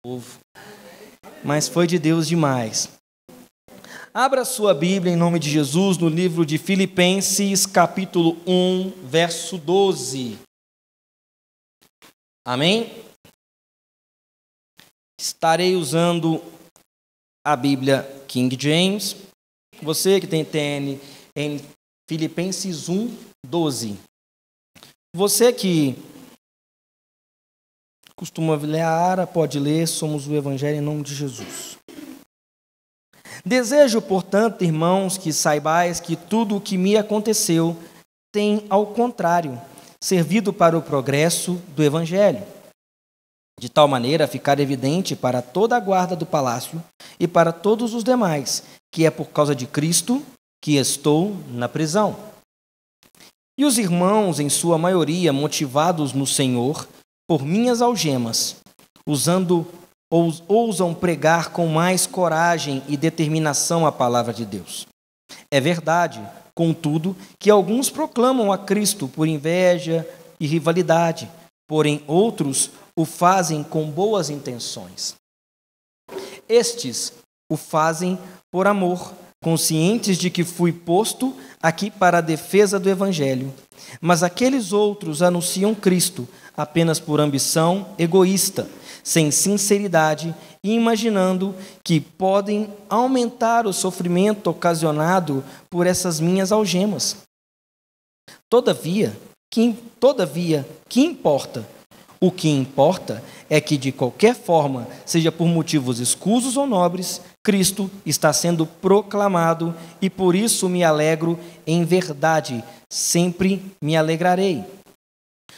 povo, mas foi de Deus demais. Abra sua Bíblia em nome de Jesus no livro de Filipenses, capítulo 1, verso 12. Amém? Estarei usando a Bíblia King James. Você que tem TN em Filipenses 1, 12. Você que costuma ler a Ara, pode ler, somos o Evangelho em nome de Jesus. Desejo, portanto, irmãos, que saibais que tudo o que me aconteceu tem, ao contrário, servido para o progresso do Evangelho, de tal maneira a ficar evidente para toda a guarda do palácio e para todos os demais, que é por causa de Cristo que estou na prisão. E os irmãos, em sua maioria, motivados no Senhor, por minhas algemas, ousam pregar com mais coragem e determinação a palavra de Deus. É verdade, contudo, que alguns proclamam a Cristo por inveja e rivalidade, porém outros o fazem com boas intenções. Estes o fazem por amor, conscientes de que fui posto aqui para a defesa do Evangelho, mas aqueles outros anunciam Cristo apenas por ambição egoísta, sem sinceridade e imaginando que podem aumentar o sofrimento ocasionado por essas minhas algemas. Todavia, que importa? O que importa é que, de qualquer forma, seja por motivos escusos ou nobres, Cristo está sendo proclamado e por isso me alegro em verdade, sempre me alegrarei.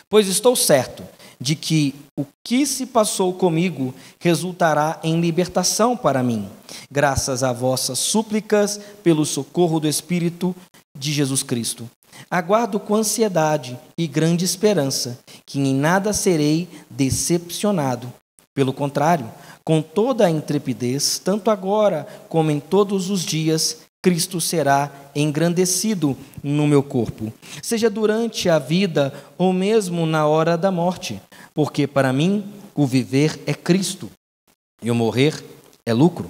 Pois estou certo de que o que se passou comigo resultará em libertação para mim, graças a vossas súplicas pelo socorro do Espírito de Jesus Cristo. Aguardo com ansiedade e grande esperança que em nada serei decepcionado. Pelo contrário, com toda a intrepidez, tanto agora como em todos os dias, Cristo será engrandecido no meu corpo, seja durante a vida ou mesmo na hora da morte, porque para mim o viver é Cristo e o morrer é lucro.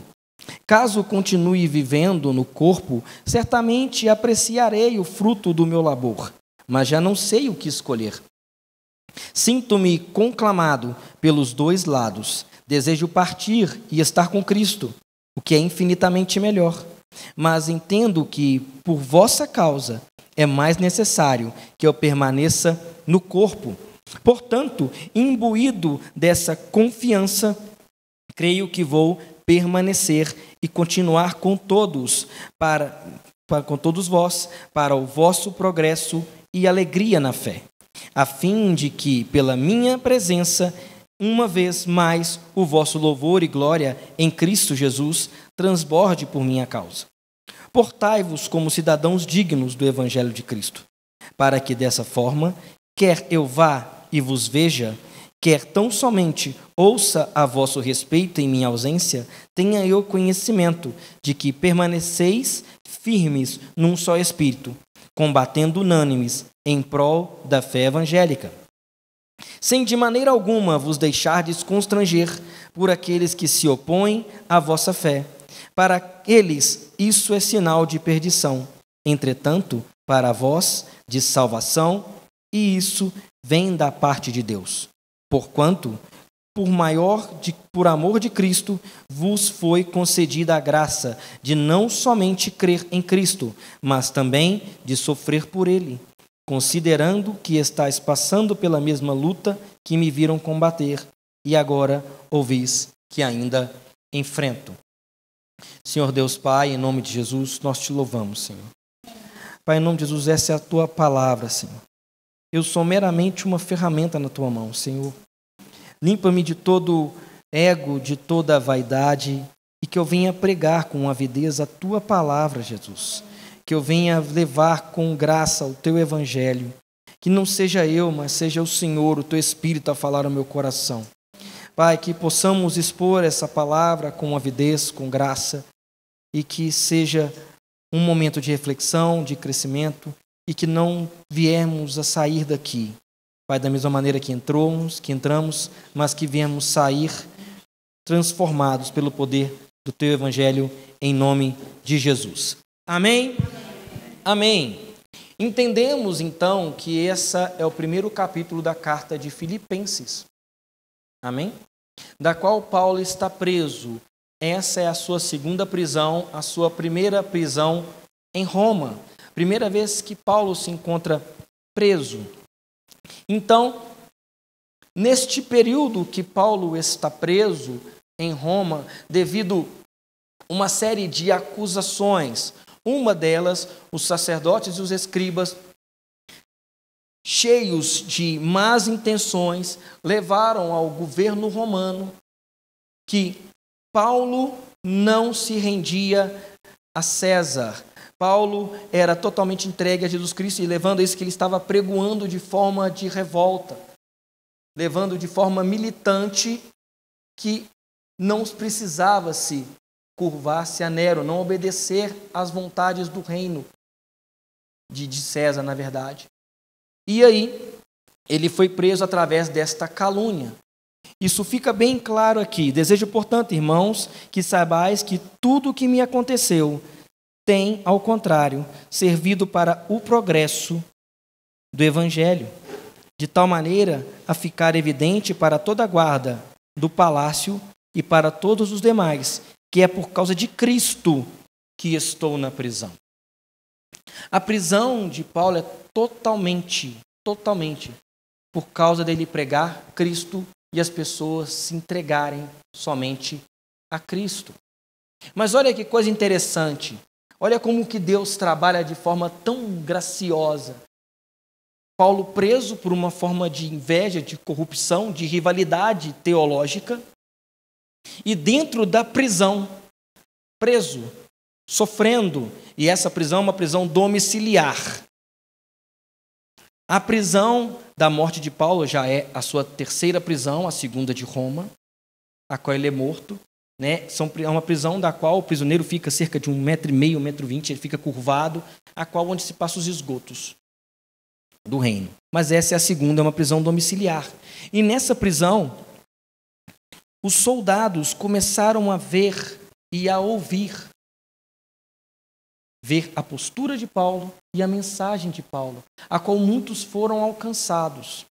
Caso continue vivendo no corpo, certamente apreciarei o fruto do meu labor, mas já não sei o que escolher. Sinto-me conclamado pelos dois lados. Desejo partir e estar com Cristo, o que é infinitamente melhor. Mas entendo que, por vossa causa, é mais necessário que eu permaneça no corpo. Portanto, imbuído dessa confiança, creio que vou permanecer e continuar com todos vós, para o vosso progresso e alegria na fé, a fim de que, pela minha presença, uma vez mais o vosso louvor e glória em Cristo Jesus transborde por minha causa. Portai-vos como cidadãos dignos do Evangelho de Cristo, para que dessa forma, quer eu vá e vos veja, quer tão somente ouça a vosso respeito em minha ausência, tenha eu conhecimento de que permaneceis firmes num só espírito, combatendo unânimes em prol da fé evangélica, sem de maneira alguma vos deixardes constranger por aqueles que se opõem à vossa fé. Para eles isso é sinal de perdição, entretanto, para vós, de salvação, e isso vem da parte de Deus. Porquanto, por amor de Cristo, vos foi concedida a graça de não somente crer em Cristo, mas também de sofrer por Ele, considerando que estáis passando pela mesma luta que me viram combater, e agora ouvis que ainda enfrento. Senhor Deus Pai, em nome de Jesus, nós te louvamos, Senhor. Pai, em nome de Jesus, essa é a tua palavra, Senhor. Eu sou meramente uma ferramenta na tua mão, Senhor. Limpa-me de todo ego, de toda vaidade, e que eu venha pregar com avidez a tua palavra, Jesus. Que eu venha levar com graça o teu evangelho. Que não seja eu, mas seja o Senhor, o teu Espírito a falar ao meu coração. Pai, que possamos expor essa palavra com avidez, com graça, e que seja um momento de reflexão, de crescimento, e que não viemos a sair daqui, Pai, da mesma maneira que entramos, mas que viemos sair transformados pelo poder do teu evangelho, em nome de Jesus. Amém? Amém. Entendemos, então, que esse é o primeiro capítulo da carta de Filipenses. Amém? Da qual Paulo está preso. Essa é a sua segunda prisão, a sua primeira prisão em Roma. Primeira vez que Paulo se encontra preso. Então, neste período que Paulo está preso em Roma, devido a uma série de acusações, uma delas, os sacerdotes e os escribas, cheios de más intenções, levaram ao governo romano que Paulo não se rendia a César. Paulo era totalmente entregue a Jesus Cristo e levando isso que ele estava pregoando de forma de revolta, levando de forma militante que não precisava se curvar-se a Nero, não obedecer às vontades do reino de César, na verdade. E aí, ele foi preso através desta calúnia. Isso fica bem claro aqui. Desejo, portanto, irmãos, que saibais que tudo o que me aconteceu tem, ao contrário, servido para o progresso do Evangelho, de tal maneira a ficar evidente para toda a guarda do palácio e para todos os demais, que é por causa de Cristo que estou na prisão. A prisão de Paulo é totalmente por causa dele pregar Cristo e as pessoas se entregarem somente a Cristo. Mas olha que coisa interessante. Olha como que Deus trabalha de forma tão graciosa. Paulo preso por uma forma de inveja, de corrupção, de rivalidade teológica. E dentro da prisão, preso, sofrendo, e essa prisão é uma prisão domiciliar. A prisão da morte de Paulo já é a sua terceira prisão, a segunda de Roma, a qual ele é morto. É uma prisão da qual o prisioneiro fica cerca de 1,5 m, 1,20 m, ele fica curvado, a qual onde se passa os esgotos do reino. Mas essa é a segunda, é uma prisão domiciliar. E nessa prisão, os soldados começaram a ver e a ouvir, ver a postura de Paulo e a mensagem de Paulo, a qual muitos foram alcançados.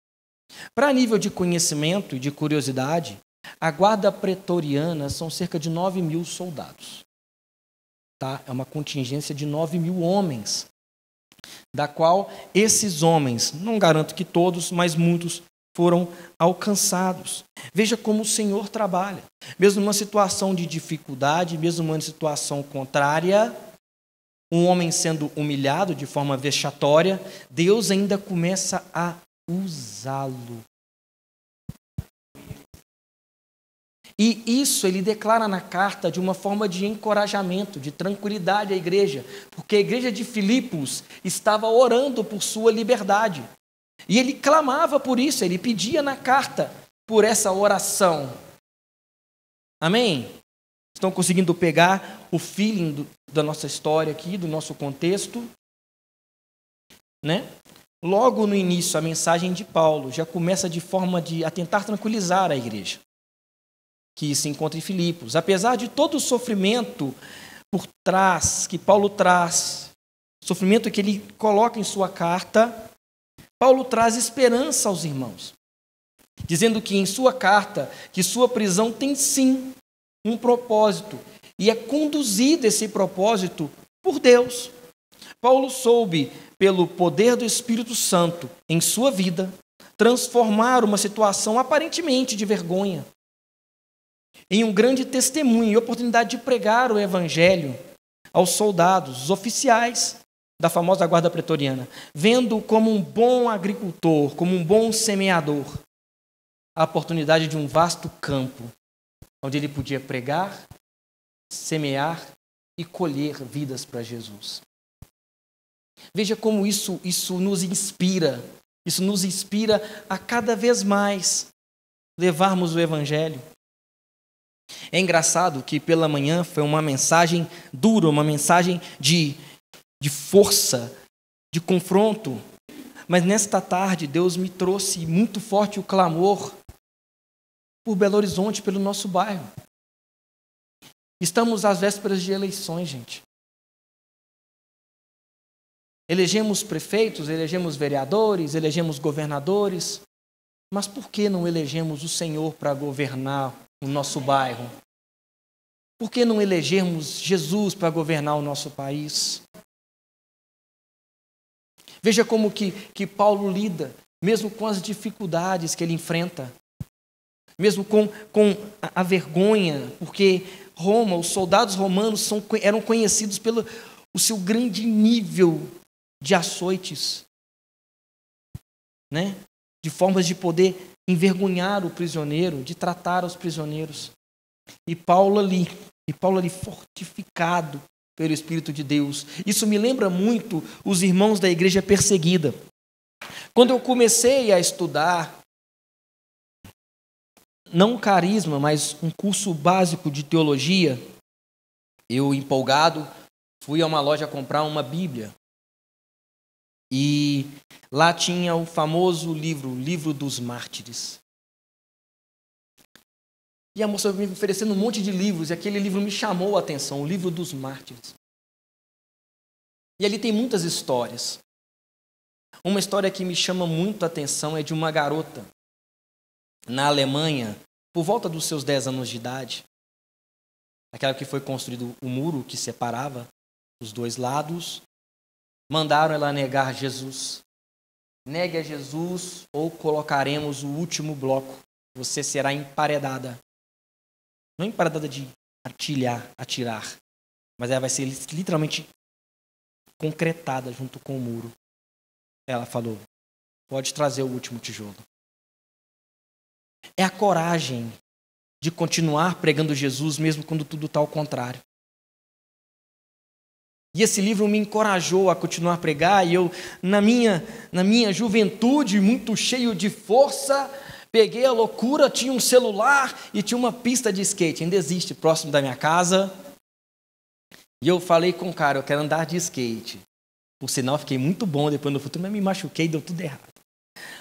Para nível de conhecimento e de curiosidade, a guarda pretoriana são cerca de 9.000 soldados. Tá? É uma contingência de 9.000 homens, da qual esses homens, não garanto que todos, mas muitos, foram alcançados. Veja como o Senhor trabalha. Mesmo numa situação de dificuldade, mesmo numa situação contrária, um homem sendo humilhado de forma vexatória, Deus ainda começa a usá-lo. E isso ele declara na carta de uma forma de encorajamento, de tranquilidade à igreja, porque a igreja de Filipos estava orando por sua liberdade. E ele clamava por isso, ele pedia na carta por essa oração. Amém? Estão conseguindo pegar o feeling da nossa história aqui, do nosso contexto? Logo no início, a mensagem de Paulo já começa de forma a tentar tranquilizar a igreja que se encontra em Filipos. Apesar de todo o sofrimento por trás, que Paulo traz, sofrimento que ele coloca em sua carta, Paulo traz esperança aos irmãos, dizendo que em sua carta, que sua prisão tem sim um propósito, e é conduzido esse propósito por Deus. Paulo soube, pelo poder do Espírito Santo em sua vida, transformar uma situação aparentemente de vergonha em um grande testemunho e oportunidade de pregar o Evangelho aos soldados, os oficiais da famosa guarda pretoriana, vendo como um bom agricultor, como um bom semeador, a oportunidade de um vasto campo, onde ele podia pregar, semear e colher vidas para Jesus. Veja como isso nos inspira a cada vez mais levarmos o Evangelho. É engraçado que pela manhã foi uma mensagem dura, uma mensagem de força, de confronto, mas nesta tarde Deus me trouxe muito forte o clamor por Belo Horizonte, pelo nosso bairro. Estamos às vésperas de eleições, gente. Elegemos prefeitos, elegemos vereadores, elegemos governadores, mas por que não elegemos o Senhor para governar o nosso bairro? Por que não elegermos Jesus para governar o nosso país? Veja como que Paulo lida, mesmo com as dificuldades que ele enfrenta, mesmo com a vergonha, porque Roma, os soldados romanos eram conhecidos pelo o seu grande nível de açoites, né? De formas de poder envergonhar o prisioneiro, de tratar os prisioneiros. E Paulo ali fortificado pelo Espírito de Deus. Isso me lembra muito os irmãos da igreja perseguida. Quando eu comecei a estudar, não um carisma, mas um curso básico de teologia, eu, empolgado, fui a uma loja comprar uma Bíblia. E lá tinha o famoso livro dos Mártires. E a moça me oferecendo um monte de livros, e aquele livro me chamou a atenção, o livro dos Mártires. E ali tem muitas histórias. Uma história que me chama muito a atenção é de uma garota na Alemanha, por volta dos seus 10 anos de idade, aquela que foi construído o muro que separava os dois lados, mandaram ela negar Jesus. Negue a Jesus ou colocaremos o último bloco. Você será emparedada. Não emparedada de atirar, mas ela vai ser literalmente concretada junto com o muro. Ela falou, pode trazer o último tijolo. É a coragem de continuar pregando Jesus mesmo quando tudo está ao contrário. E esse livro me encorajou a continuar a pregar, e eu, na minha juventude, muito cheio de força, peguei a loucura, tinha um celular e tinha uma pista de skate, ainda existe, próximo da minha casa. E eu falei com o cara, eu quero andar de skate. Por sinal, fiquei muito bom depois no futuro, mas me machuquei, deu tudo errado.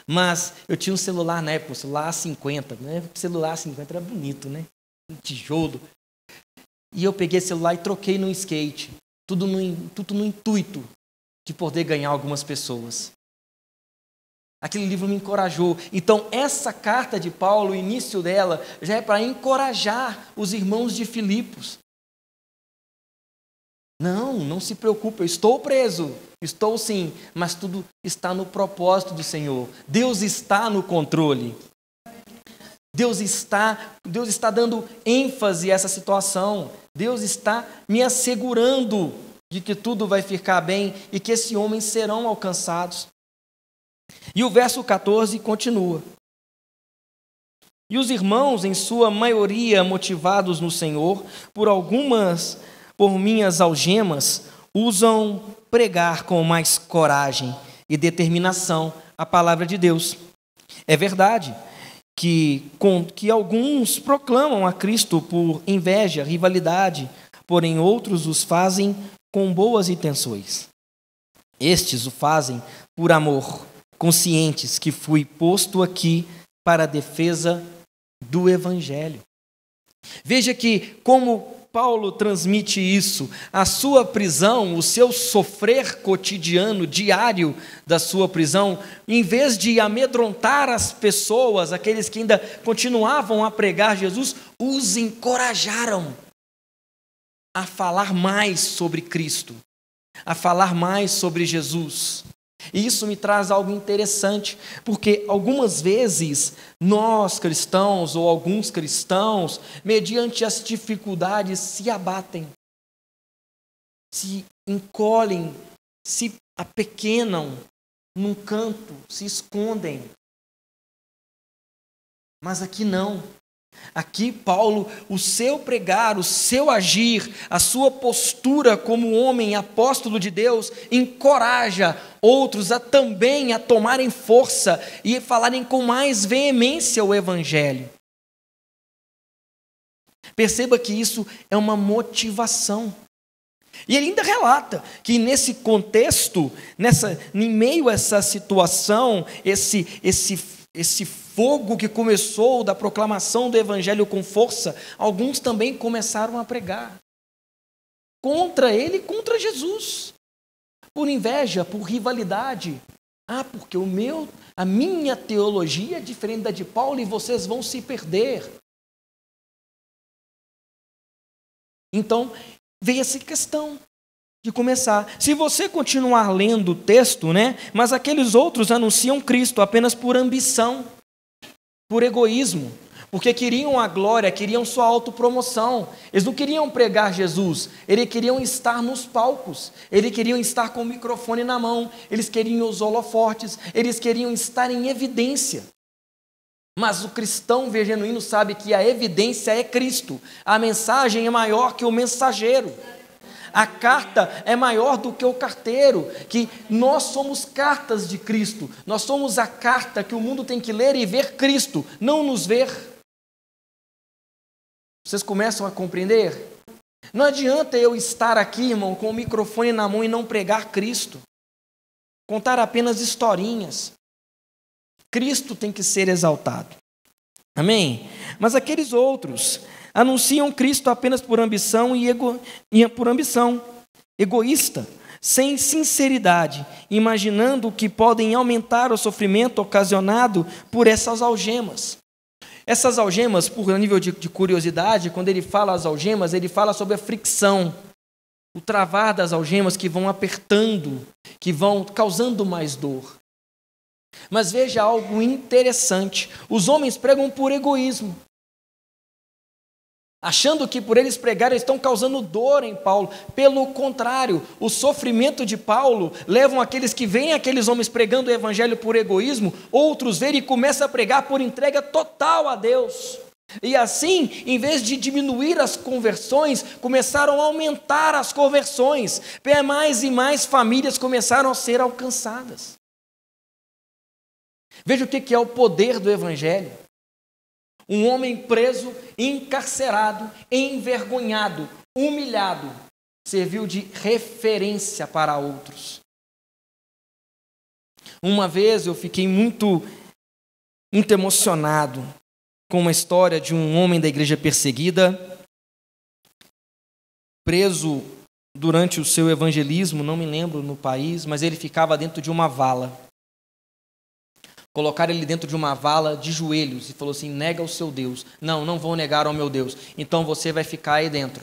Mas eu tinha um celular na época, um celular A50, né? O celular A50 era bonito, né? Um tijolo. E eu peguei esse celular e troquei no skate. Tudo no intuito de poder ganhar algumas pessoas. Aquele livro me encorajou. Então, essa carta de Paulo, o início dela, já é para encorajar os irmãos de Filipos. Não se preocupe, eu estou preso. Estou sim, mas tudo está no propósito do Senhor. Deus está no controle. Deus está dando ênfase a essa situação. Deus está me assegurando de que tudo vai ficar bem e que esses homens serão alcançados. E o verso 14 continua. E os irmãos, em sua maioria motivados no Senhor, por minhas algemas, usam pregar com mais coragem e determinação a palavra de Deus. É verdade que alguns proclamam a Cristo por inveja, rivalidade, porém outros os fazem com boas intenções. Estes o fazem por amor, conscientes que fui posto aqui para a defesa do Evangelho. Veja que como Paulo transmite isso, a sua prisão, o seu sofrer cotidiano, diário da sua prisão, em vez de amedrontar as pessoas, aqueles que ainda continuavam a pregar Jesus, os encorajaram a falar mais sobre Cristo, a falar mais sobre Jesus. E isso me traz algo interessante, porque algumas vezes nós cristãos, ou alguns cristãos, mediante as dificuldades, se abatem, se encolhem, se apequenam num canto, se escondem. Mas aqui não. Aqui Paulo, o seu pregar, o seu agir, a sua postura como homem apóstolo de Deus, encoraja outros também a tomarem força e falarem com mais veemência o Evangelho. Perceba que isso é uma motivação. E ele ainda relata que nesse contexto, em meio a essa situação, esse esse fogo que começou da proclamação do evangelho com força, alguns também começaram a pregar contra ele, contra Jesus, por inveja, por rivalidade. Porque a minha teologia é diferente da de Paulo e vocês vão se perder. Então, veio essa questão de começar. Se você continuar lendo o texto, mas aqueles outros anunciam Cristo apenas por ambição, por egoísmo, porque queriam a glória, queriam sua autopromoção. Eles não queriam pregar Jesus, eles queriam estar nos palcos, eles queriam estar com o microfone na mão, eles queriam os holofortes, eles queriam estar em evidência. Mas o cristão genuíno sabe que a evidência é Cristo, a mensagem é maior que o mensageiro. A carta é maior do que o carteiro, que nós somos cartas de Cristo, nós somos a carta que o mundo tem que ler e ver Cristo, não nos ver. Vocês começam a compreender? Não adianta eu estar aqui, irmão, com o microfone na mão e não pregar Cristo, contar apenas historinhas. Cristo tem que ser exaltado. Amém? Mas aqueles outros anunciam Cristo apenas por ambição egoísta, sem sinceridade, imaginando que podem aumentar o sofrimento ocasionado por essas algemas. Essas algemas, por nível de curiosidade, quando ele fala as algemas, ele fala sobre a fricção, o travar das algemas que vão apertando, que vão causando mais dor. Mas veja algo interessante, os homens pregam por egoísmo, achando que por eles pregarem estão causando dor em Paulo. Pelo contrário, o sofrimento de Paulo levam aqueles que veem aqueles homens pregando o evangelho por egoísmo, outros verem e começam a pregar por entrega total a Deus. E assim, em vez de diminuir as conversões, começaram a aumentar as conversões. Mais e mais famílias começaram a ser alcançadas. Veja o que é o poder do evangelho. Um homem preso, encarcerado, envergonhado, humilhado, serviu de referência para outros. Uma vez eu fiquei muito emocionado com uma história de um homem da igreja perseguida, preso durante o seu evangelismo, não me lembro no país, mas ele ficava dentro de uma vala. Colocaram ele dentro de uma vala de joelhos e falou assim: nega o seu Deus. Não vou negar ao meu Deus. Então você vai ficar aí dentro.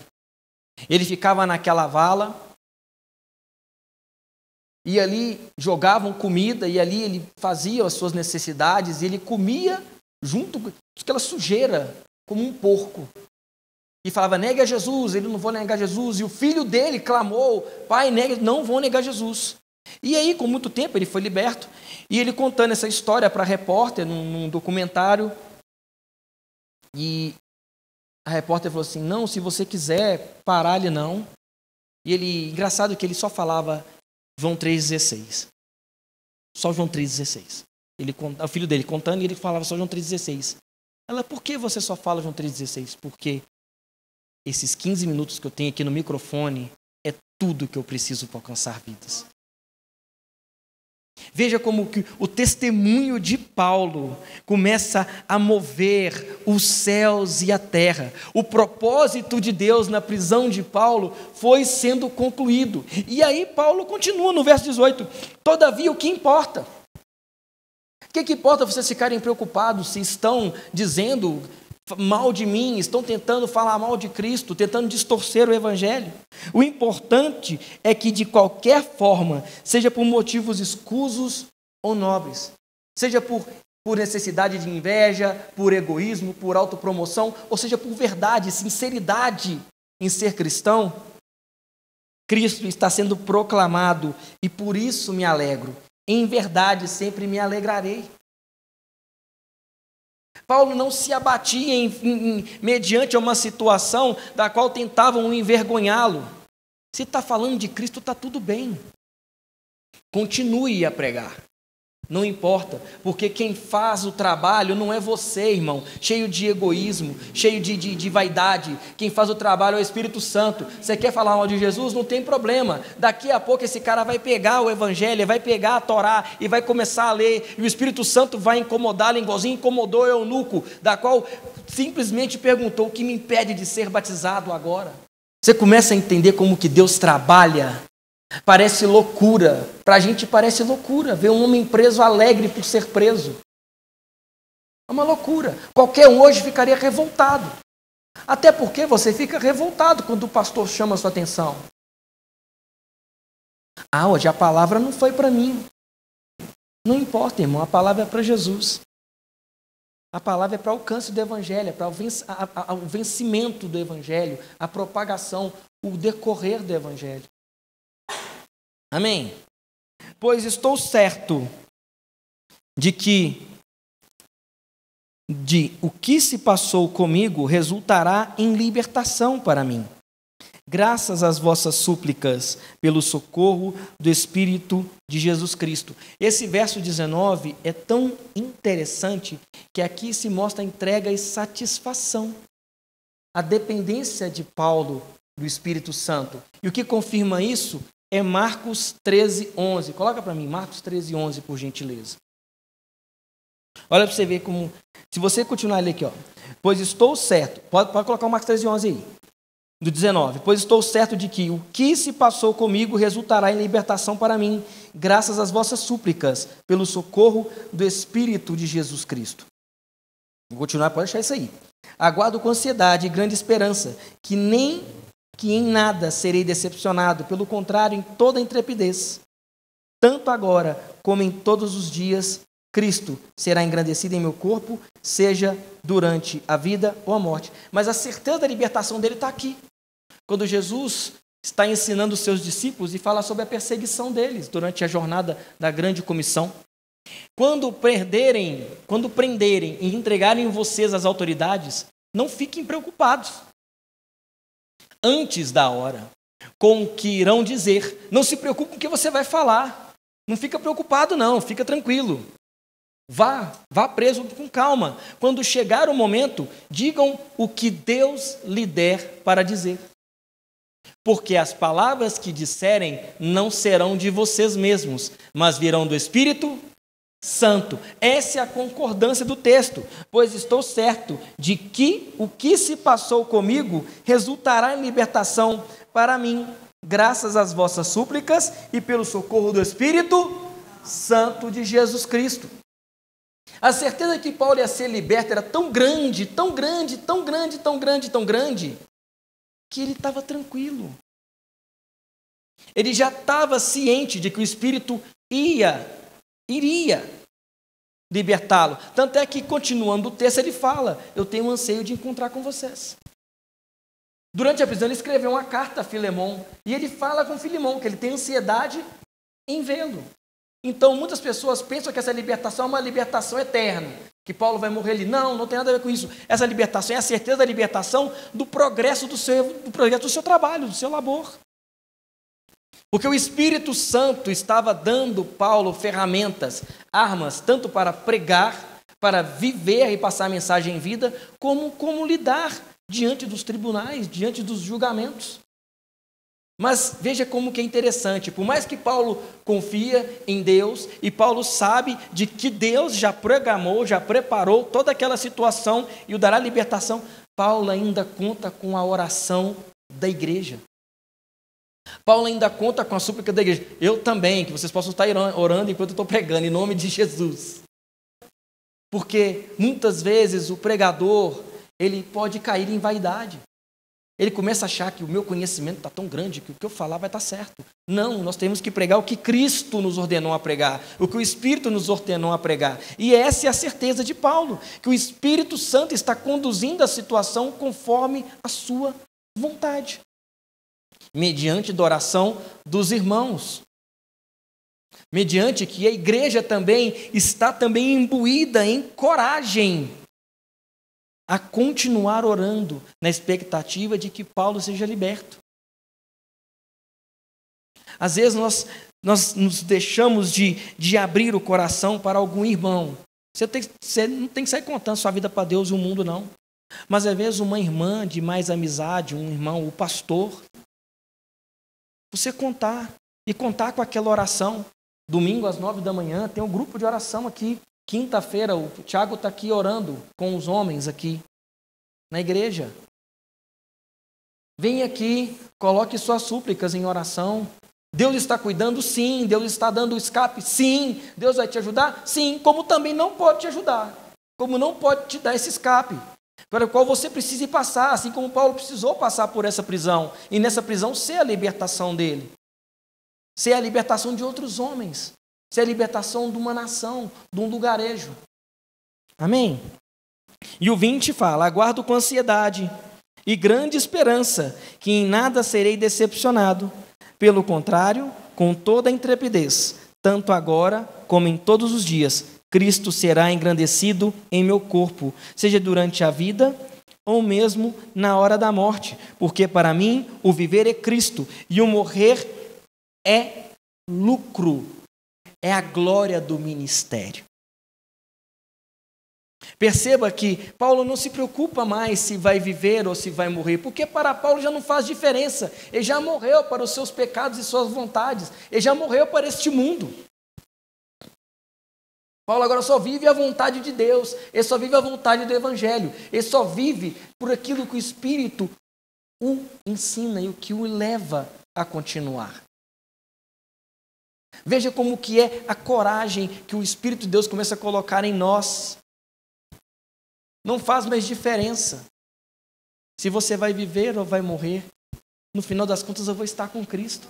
Ele ficava naquela vala e ali jogavam comida e ali ele fazia as suas necessidades e ele comia junto com aquela sujeira, como um porco. E falava: nega a Jesus. Ele: não vou negar Jesus. E o filho dele clamou: pai, nega, não vou negar Jesus. E aí, com muito tempo, ele foi liberto. E ele contando essa história para a repórter, num documentário. E a repórter falou assim: não, se você quiser parar ele não. E ele, engraçado que ele só falava João 3,16. Só João 3,16. O filho dele contando e ele falava só João 3,16. Ela: por que você só fala João 3,16? Porque esses 15 minutos que eu tenho aqui no microfone é tudo que eu preciso para alcançar vidas. Veja como que o testemunho de Paulo começa a mover os céus e a terra. O propósito de Deus na prisão de Paulo foi sendo concluído. E aí Paulo continua no verso 18. Todavia, o que importa? O que importa vocês ficarem preocupados se estão dizendo mal de mim, estão tentando falar mal de Cristo, tentando distorcer o evangelho? O importante é que, de qualquer forma, seja por motivos escusos ou nobres, seja por necessidade de inveja, por egoísmo, por autopromoção, ou seja por verdade, sinceridade em ser cristão, Cristo está sendo proclamado e por isso me alegro. Em verdade, sempre me alegrarei. Paulo não se abatia mediante uma situação da qual tentavam envergonhá-lo. Se está falando de Cristo, está tudo bem. Continue a pregar. Não importa, porque quem faz o trabalho não é você, irmão, cheio de egoísmo, cheio de vaidade. Quem faz o trabalho é o Espírito Santo. Você quer falar mal de Jesus? Não tem problema. Daqui a pouco esse cara vai pegar o Evangelho, vai pegar a Torá e vai começar a ler, e o Espírito Santo vai incomodá-lo, igualzinho incomodou o eunuco, da qual simplesmente perguntou: o que me impede de ser batizado agora? Você começa a entender como que Deus trabalha. Parece loucura, para a gente parece loucura ver um homem preso alegre por ser preso. É uma loucura. Qualquer um hoje ficaria revoltado. Até porque você fica revoltado quando o pastor chama a sua atenção. Ah, hoje a palavra não foi para mim. Não importa, irmão, a palavra é para Jesus. A palavra é para o alcance do Evangelho, é para o vencimento do Evangelho, a propagação, o decorrer do Evangelho. Amém? Pois estou certo de o que se passou comigo resultará em libertação para mim, graças às vossas súplicas pelo socorro do Espírito de Jesus Cristo. Esse verso 19 é tão interessante que aqui se mostra a entrega e satisfação, a dependência de Paulo do Espírito Santo. E o que confirma isso é Marcos 13:11. Coloca para mim, Marcos 13:11, por gentileza. Olha para você ver como... Se você continuar a ler aqui, ó. Pois estou certo... Pode colocar o Marcos 13:11 aí. Do 19. Pois estou certo de que o que se passou comigo resultará em libertação para mim, graças às vossas súplicas, pelo socorro do Espírito de Jesus Cristo. Vou continuar, pode deixar isso aí. Aguardo com ansiedade e grande esperança, que em nada serei decepcionado, pelo contrário, em toda intrepidez, tanto agora como em todos os dias, Cristo será engrandecido em meu corpo, seja durante a vida ou a morte. Mas a certeza da libertação dele está aqui. Quando Jesus está ensinando os seus discípulos e fala sobre a perseguição deles durante a jornada da grande comissão. Quando prenderem e entregarem vocês às autoridades, não fiquem preocupados antes da hora com o que irão dizer. Não se preocupe com o que você vai falar. Não fica preocupado não, fica tranquilo. Vá preso com calma. Quando chegar o momento, digam o que Deus lhe der para dizer. Porque as palavras que disserem não serão de vocês mesmos, mas virão do Espírito Santo. Essa é a concordância do texto. Pois estou certo de que o que se passou comigo resultará em libertação para mim, graças às vossas súplicas e pelo socorro do Espírito Santo de Jesus Cristo. A certeza de que Paulo ia ser liberto era tão grande, tão grande, tão grande, tão grande, tão grande, que ele estava tranquilo. Ele já estava ciente de que o Espírito iria libertá-lo. Tanto é que, continuando o texto, ele fala: eu tenho um anseio de encontrar com vocês. Durante a prisão, ele escreveu uma carta a Filemão, e ele fala com Filemão que ele tem ansiedade em vê-lo. Então, muitas pessoas pensam que essa libertação é uma libertação eterna, que Paulo vai morrer ali. Não tem nada a ver com isso. Essa libertação é a certeza da libertação do progresso do seu trabalho, do seu labor. Porque o Espírito Santo estava dando Paulo ferramentas, armas, tanto para pregar, para viver e passar a mensagem em vida, como lidar diante dos tribunais, diante dos julgamentos. Mas veja como que é interessante, por mais que Paulo confia em Deus, e Paulo sabe de que Deus já programou, já preparou toda aquela situação e o dará libertação, Paulo ainda conta com a oração da igreja. Paulo ainda conta com a súplica da igreja. Eu também, que vocês possam estar orando enquanto eu estou pregando, em nome de Jesus. Porque muitas vezes o pregador, ele pode cair em vaidade. Ele começa a achar que o meu conhecimento está tão grande que o que eu falar vai estar certo. Não, nós temos que pregar o que Cristo nos ordenou a pregar, o que o Espírito nos ordenou a pregar. E essa é a certeza de Paulo, que o Espírito Santo está conduzindo a situação conforme a sua vontade, mediante a oração dos irmãos. Mediante que a igreja também está também imbuída em coragem a continuar orando na expectativa de que Paulo seja liberto. Às vezes nós nós nos deixamos de abrir o coração para algum irmão. Você não tem que sair contando sua vida para Deus e o mundo, não. Mas às vezes uma irmã de mais amizade, um irmão, o pastor, você contar com aquela oração. Domingo às 9 da manhã tem um grupo de oração aqui. Quinta-feira o Tiago está aqui orando com os homens aqui na igreja. Vem aqui, coloque suas súplicas em oração. Deus está cuidando? Sim. Deus está dando escape? Sim. Deus vai te ajudar? Sim. Como também não pode te ajudar. Como não pode te dar esse escape, para o qual você precisa passar, assim como Paulo precisou passar por essa prisão. E nessa prisão ser a libertação dele. Ser a libertação de outros homens. Ser a libertação de uma nação, de um lugarejo. Amém? E o 20 fala: aguardo com ansiedade e grande esperança, que em nada serei decepcionado. Pelo contrário, com toda a intrepidez, tanto agora como em todos os dias, Cristo será engrandecido em meu corpo, seja durante a vida ou mesmo na hora da morte, porque para mim o viver é Cristo e o morrer é lucro, é a glória do ministério. Perceba que Paulo não se preocupa mais se vai viver ou se vai morrer, porque para Paulo já não faz diferença. Ele já morreu para os seus pecados e suas vontades. Ele já morreu para este mundo. Paulo agora só vive a vontade de Deus. Ele só vive a vontade do Evangelho. Ele só vive por aquilo que o Espírito o ensina e o que o leva a continuar. Veja como que é a coragem que o Espírito de Deus começa a colocar em nós. Não faz mais diferença se você vai viver ou vai morrer. No final das contas, eu vou estar com Cristo.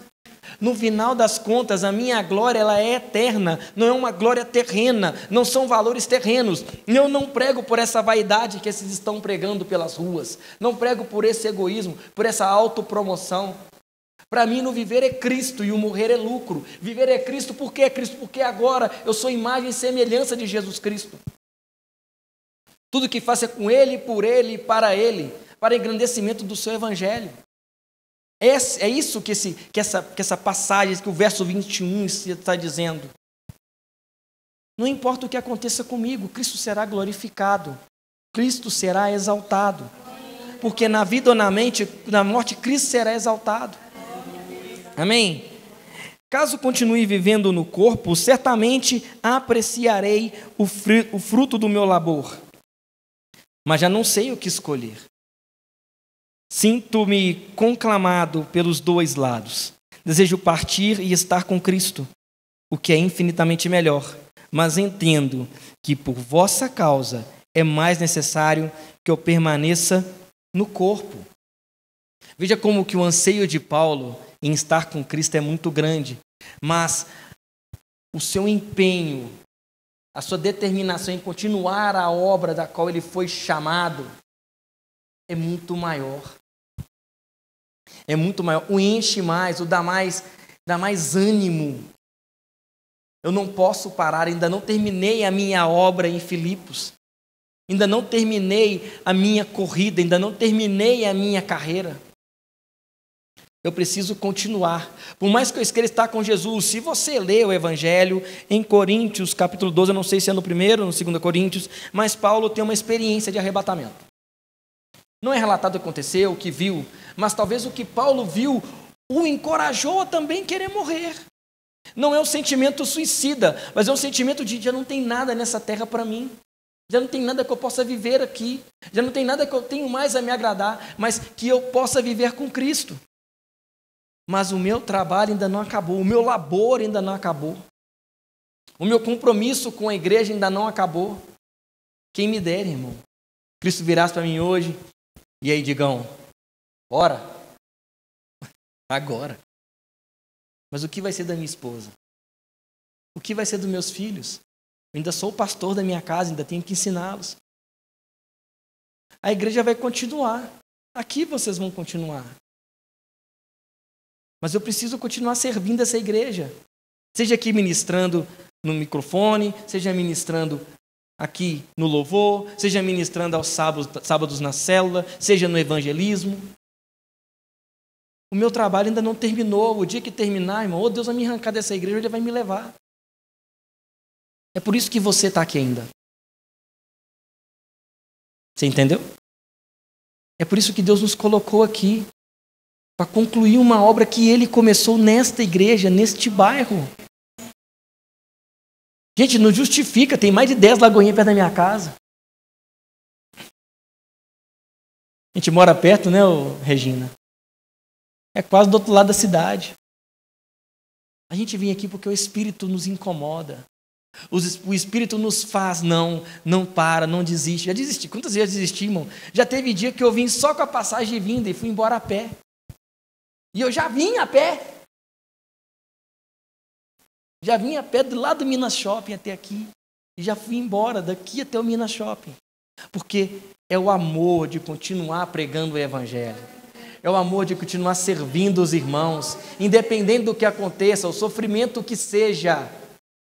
No final das contas, a minha glória ela é eterna, não é uma glória terrena, não são valores terrenos. Eu não prego por essa vaidade que esses estão pregando pelas ruas, não prego por esse egoísmo, por essa autopromoção. Para mim, no viver é Cristo e o morrer é lucro. Viver é Cristo, por que é Cristo? Porque agora eu sou imagem e semelhança de Jesus Cristo. Tudo que faço é com Ele, por Ele e para engrandecimento do seu Evangelho. É isso que essa passagem, que o verso 21 está dizendo. Não importa o que aconteça comigo, Cristo será glorificado, Cristo será exaltado. Porque na vida ou na morte, Cristo será exaltado. Amém? Caso continue vivendo no corpo, certamente apreciarei o fruto do meu labor. Mas já não sei o que escolher. Sinto-me conclamado pelos dois lados. Desejo partir e estar com Cristo, o que é infinitamente melhor. Mas entendo que por vossa causa é mais necessário que eu permaneça no corpo. Veja como que o anseio de Paulo em estar com Cristo é muito grande. Mas o seu empenho, a sua determinação em continuar a obra da qual ele foi chamado é muito maior. É muito maior. O enche mais, o dá mais ânimo. Eu não posso parar, ainda não terminei a minha obra em Filipos. Ainda não terminei a minha corrida, ainda não terminei a minha carreira. Eu preciso continuar. Por mais que eu queira estar com Jesus, se você lê o Evangelho em Coríntios, capítulo 12, eu não sei se é no 1º ou no 2 Coríntios, mas Paulo tem uma experiência de arrebatamento. Não é relatado o que aconteceu, o que viu, mas talvez o que Paulo viu o encorajou a também querer morrer. Não é um sentimento suicida, mas é um sentimento de já não tem nada nessa terra para mim. Já não tem nada que eu possa viver aqui. Já não tem nada que eu tenho mais a me agradar, mas que eu possa viver com Cristo. Mas o meu trabalho ainda não acabou, o meu labor ainda não acabou. O meu compromisso com a igreja ainda não acabou. Quem me dera, irmão, Cristo virasse para mim hoje, e aí, Digão, bora? Agora. Mas o que vai ser da minha esposa? O que vai ser dos meus filhos? Eu ainda sou o pastor da minha casa, ainda tenho que ensiná-los. A igreja vai continuar. Aqui vocês vão continuar. Mas eu preciso continuar servindo essa igreja. Seja aqui ministrando no microfone, seja ministrando aqui no louvor, seja ministrando aos sábados na célula, seja no evangelismo. O meu trabalho ainda não terminou. O dia que terminar, irmão, ou Deus vai me arrancar dessa igreja, ou Ele vai me levar. É por isso que você está aqui ainda. Você entendeu? É por isso que Deus nos colocou aqui, para concluir uma obra que Ele começou nesta igreja, neste bairro. Gente, não justifica, tem mais de 10 lagoinhas perto da minha casa. A gente mora perto, né, Regina? É quase do outro lado da cidade. A gente vem aqui porque o Espírito nos incomoda. O Espírito nos faz, não para, não desiste. Já desisti. Quantas vezes desisti, irmão? Já teve dia que eu vim só com a passagem de vinda e fui embora a pé. E eu já vim a pé. Já vim a pé do lado do Minas Shopping até aqui. E já fui embora daqui até o Minas Shopping. Porque é o amor de continuar pregando o Evangelho. É o amor de continuar servindo os irmãos. Independente do que aconteça, o sofrimento que seja,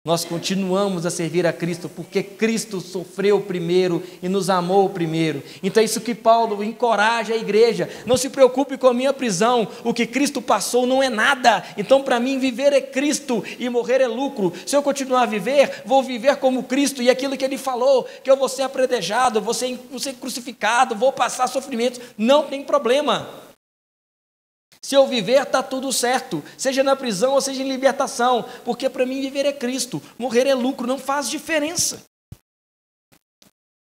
nós continuamos a servir a Cristo, porque Cristo sofreu primeiro e nos amou primeiro. Então é isso que Paulo encoraja a igreja. Não se preocupe com a minha prisão, o que Cristo passou não é nada. Então para mim viver é Cristo e morrer é lucro. Se eu continuar a viver, vou viver como Cristo, e aquilo que Ele falou, que eu vou ser apredejado, vou ser crucificado, vou passar sofrimentos, não tem problema. Se eu viver, está tudo certo, seja na prisão ou seja em libertação, porque para mim viver é Cristo, morrer é lucro, não faz diferença.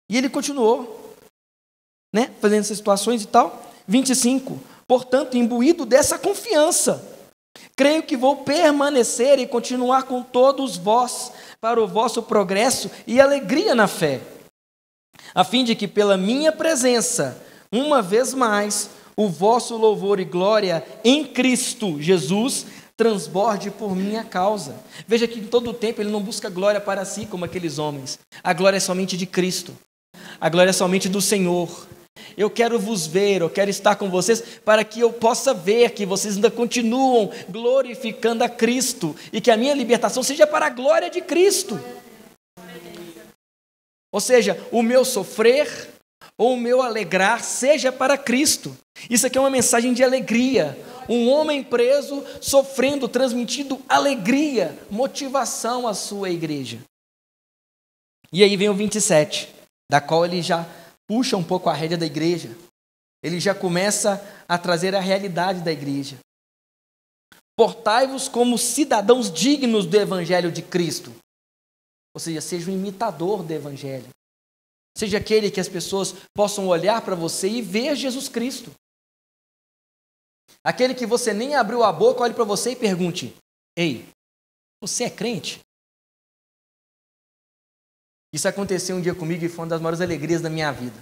E ele continuou, né, fazendo essas situações e tal. 25, portanto, imbuído dessa confiança, creio que vou permanecer e continuar com todos vós para o vosso progresso e alegria na fé, a fim de que pela minha presença, uma vez mais, o vosso louvor e glória em Cristo Jesus transborde por minha causa. Veja que em todo o tempo ele não busca glória para si como aqueles homens. A glória é somente de Cristo. A glória é somente do Senhor. Eu quero vos ver, eu quero estar com vocês para que eu possa ver que vocês ainda continuam glorificando a Cristo e que a minha libertação seja para a glória de Cristo. Ou seja, o meu sofrer ou o meu alegrar seja para Cristo. Isso aqui é uma mensagem de alegria. Um homem preso, sofrendo, transmitindo alegria, motivação à sua igreja. E aí vem o 27, da qual ele já puxa um pouco a rédea da igreja. Ele já começa a trazer a realidade da igreja. Portai-vos como cidadãos dignos do Evangelho de Cristo. Ou seja, seja um imitador do Evangelho. Seja aquele que as pessoas possam olhar para você e ver Jesus Cristo. Aquele que você nem abriu a boca, olhe para você e pergunte: ei, você é crente? Isso aconteceu um dia comigo e foi uma das maiores alegrias da minha vida.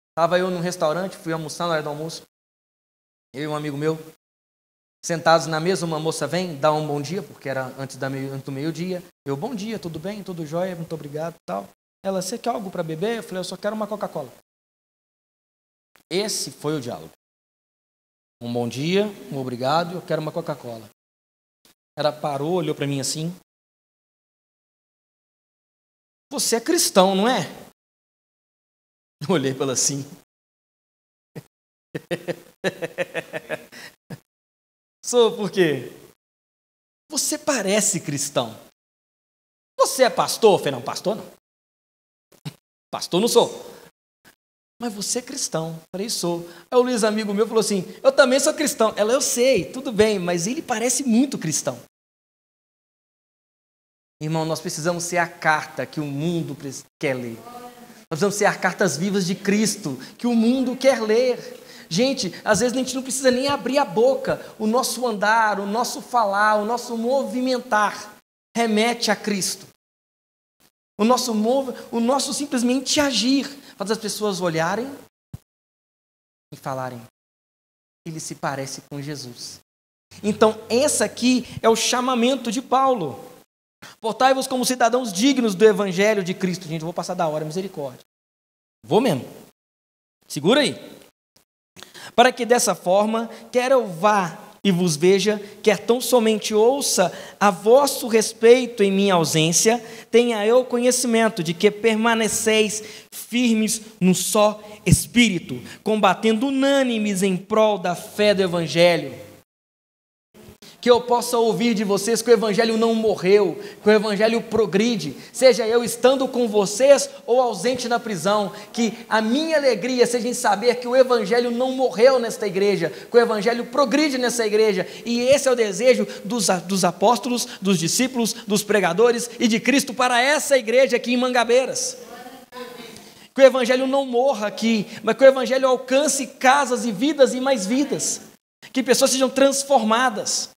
Estava eu num restaurante, fui almoçar na hora do almoço. Eu e um amigo meu, sentados na mesa, uma moça vem, dá um bom dia, porque era antes do meio-dia. Eu, bom dia, tudo bem, tudo jóia, muito obrigado e tal. Ela, você quer algo para beber? Eu falei, eu só quero uma Coca-Cola. Esse foi o diálogo. Um bom dia, um obrigado, eu quero uma Coca-Cola. Ela parou, olhou para mim assim. Você é cristão, não é? Eu olhei para ela assim. Sou, por quê? Você parece cristão. Você é pastor? Eu falei, não, pastor não. Pastor não sou. Mas você é cristão. Eu falei, sou. Aí o Luiz, amigo meu, falou assim, eu também sou cristão. Ela, eu sei, tudo bem, mas ele parece muito cristão. Irmão, nós precisamos ser a carta que o mundo quer ler. Nós precisamos ser as cartas vivas de Cristo, que o mundo quer ler. Gente, às vezes a gente não precisa nem abrir a boca. O nosso andar, o nosso falar, o nosso movimentar remete a Cristo. O nosso simplesmente agir faz as pessoas olharem e falarem, ele se parece com Jesus. Então, esse aqui é o chamamento de Paulo. Portai-vos como cidadãos dignos do Evangelho de Cristo. Gente, eu vou passar da hora, misericórdia. Vou mesmo. Segura aí. Para que dessa forma, quer eu vá e vos veja, quer tão somente ouça a vosso respeito em minha ausência, tenha eu conhecimento de que permaneceis firmes no só Espírito, combatendo unânimes em prol da fé do Evangelho. que eu possa ouvir de vocês que o Evangelho não morreu, que o Evangelho progride, seja eu estando com vocês ou ausente na prisão, que a minha alegria seja em saber que o Evangelho não morreu nesta igreja, que o Evangelho progride nessa igreja, e esse é o desejo dos apóstolos, dos discípulos, dos pregadores e de Cristo para essa igreja aqui em Mangabeiras. Que o Evangelho não morra aqui, mas que o Evangelho alcance casas e vidas e mais vidas, que pessoas sejam transformadas.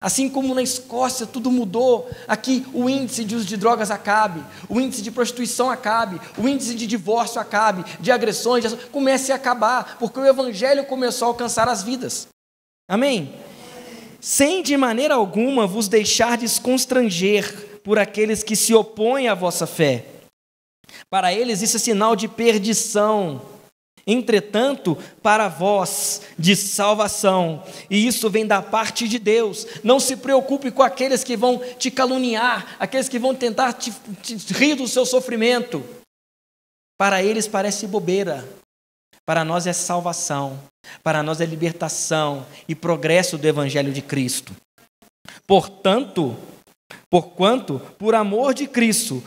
Assim como na Escócia tudo mudou, aqui o índice de uso de drogas acabe, o índice de prostituição acabe, o índice de divórcio acabe, de agressões, comece a acabar, porque o Evangelho começou a alcançar as vidas. Amém? Sem de maneira alguma vos deixardes constranger por aqueles que se opõem à vossa fé. Para eles isso é sinal de perdição. Entretanto, para vós, de salvação, e isso vem da parte de Deus. Não se preocupe com aqueles que vão te caluniar, aqueles que vão tentar te rir do seu sofrimento. Para eles parece bobeira, para nós é salvação, para nós é libertação e progresso do Evangelho de Cristo. Porquanto, por amor de Cristo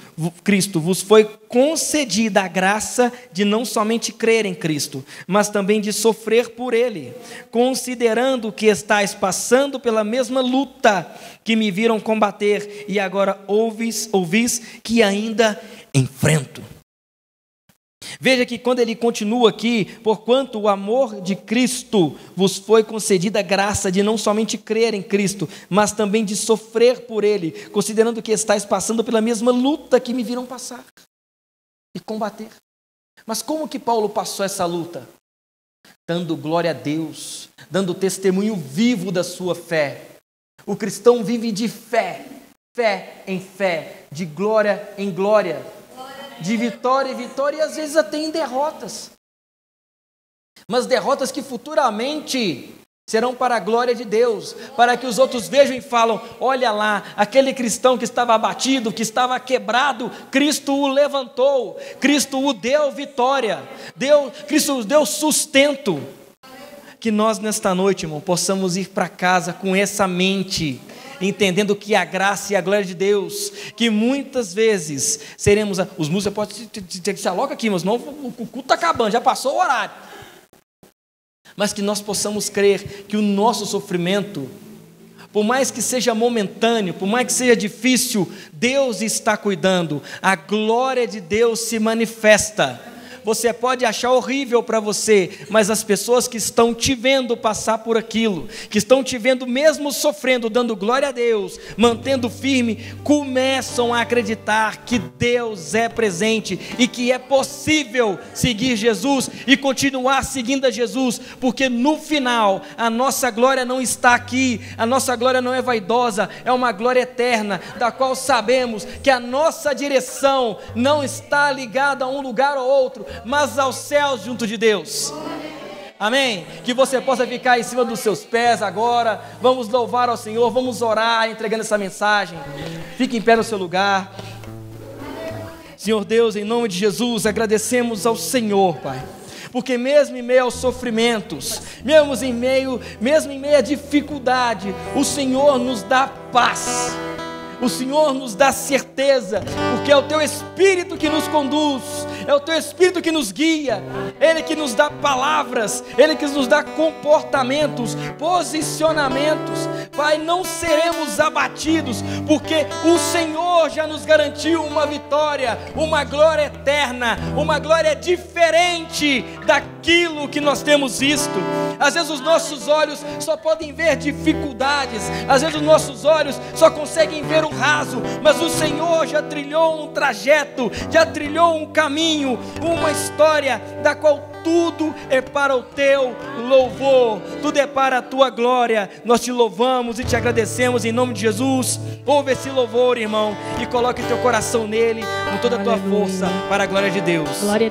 vos foi concedida a graça de não somente crer em Cristo, mas também de sofrer por Ele, considerando que estáis passando pela mesma luta que me viram combater, e agora ouvis que ainda enfrento. Veja que quando ele continua aqui, porquanto o amor de Cristo vos foi concedida a graça de não somente crer em Cristo, mas também de sofrer por Ele, considerando que estáis passando pela mesma luta que me viram passar e combater. Mas como que Paulo passou essa luta? Dando glória a Deus, dando testemunho vivo da sua fé. O cristão vive de fé, fé em fé, de glória em glória, de vitória em vitória, e às vezes até em derrotas. Mas derrotas que futuramente serão para a glória de Deus, para que os outros vejam e falam: olha lá, aquele cristão que estava abatido, que estava quebrado, Cristo o levantou, Cristo o deu vitória, Cristo deu sustento. Que nós nesta noite, irmão, possamos ir para casa com essa mente, entendendo que a graça e a glória de Deus, que muitas vezes seremos, os músicos podem se alocar aqui, mas não, o culto está acabando, já passou o horário, mas que nós possamos crer que o nosso sofrimento, por mais que seja momentâneo, por mais que seja difícil, Deus está cuidando, a glória de Deus se manifesta. Você pode achar horrível para você, mas as pessoas que estão te vendo passar por aquilo, que estão te vendo mesmo sofrendo, dando glória a Deus, mantendo firme, começam a acreditar que Deus é presente e que é possível seguir Jesus e continuar seguindo a Jesus, porque no final a nossa glória não está aqui, a nossa glória não é vaidosa, é uma glória eterna, da qual sabemos que a nossa direção não está ligada a um lugar ou outro, mas aos céus junto de Deus. Amém? Que você possa ficar em cima dos seus pés agora. Vamos louvar ao Senhor, vamos orar entregando essa mensagem. Fique em pé no seu lugar. Senhor Deus, em nome de Jesus, agradecemos ao Senhor, Pai, porque mesmo em meio aos sofrimentos, mesmo em meio à dificuldade, o Senhor nos dá paz. O Senhor nos dá certeza, porque é o Teu Espírito que nos conduz, é o Teu Espírito que nos guia, Ele que nos dá palavras, Ele que nos dá comportamentos, posicionamentos. Pai, não seremos abatidos, porque o Senhor já nos garantiu uma vitória, uma glória eterna, uma glória diferente daquilo que nós temos visto. Às vezes os nossos olhos só podem ver dificuldades, às vezes os nossos olhos só conseguem ver o raso, mas o Senhor já trilhou um trajeto, já trilhou um caminho, uma história da qual tudo é para o Teu louvor, tudo é para a Tua glória. Nós Te louvamos e Te agradecemos em nome de Jesus. Ouve esse louvor, irmão, e coloque teu coração nele com toda a tua força para a glória de Deus. Glória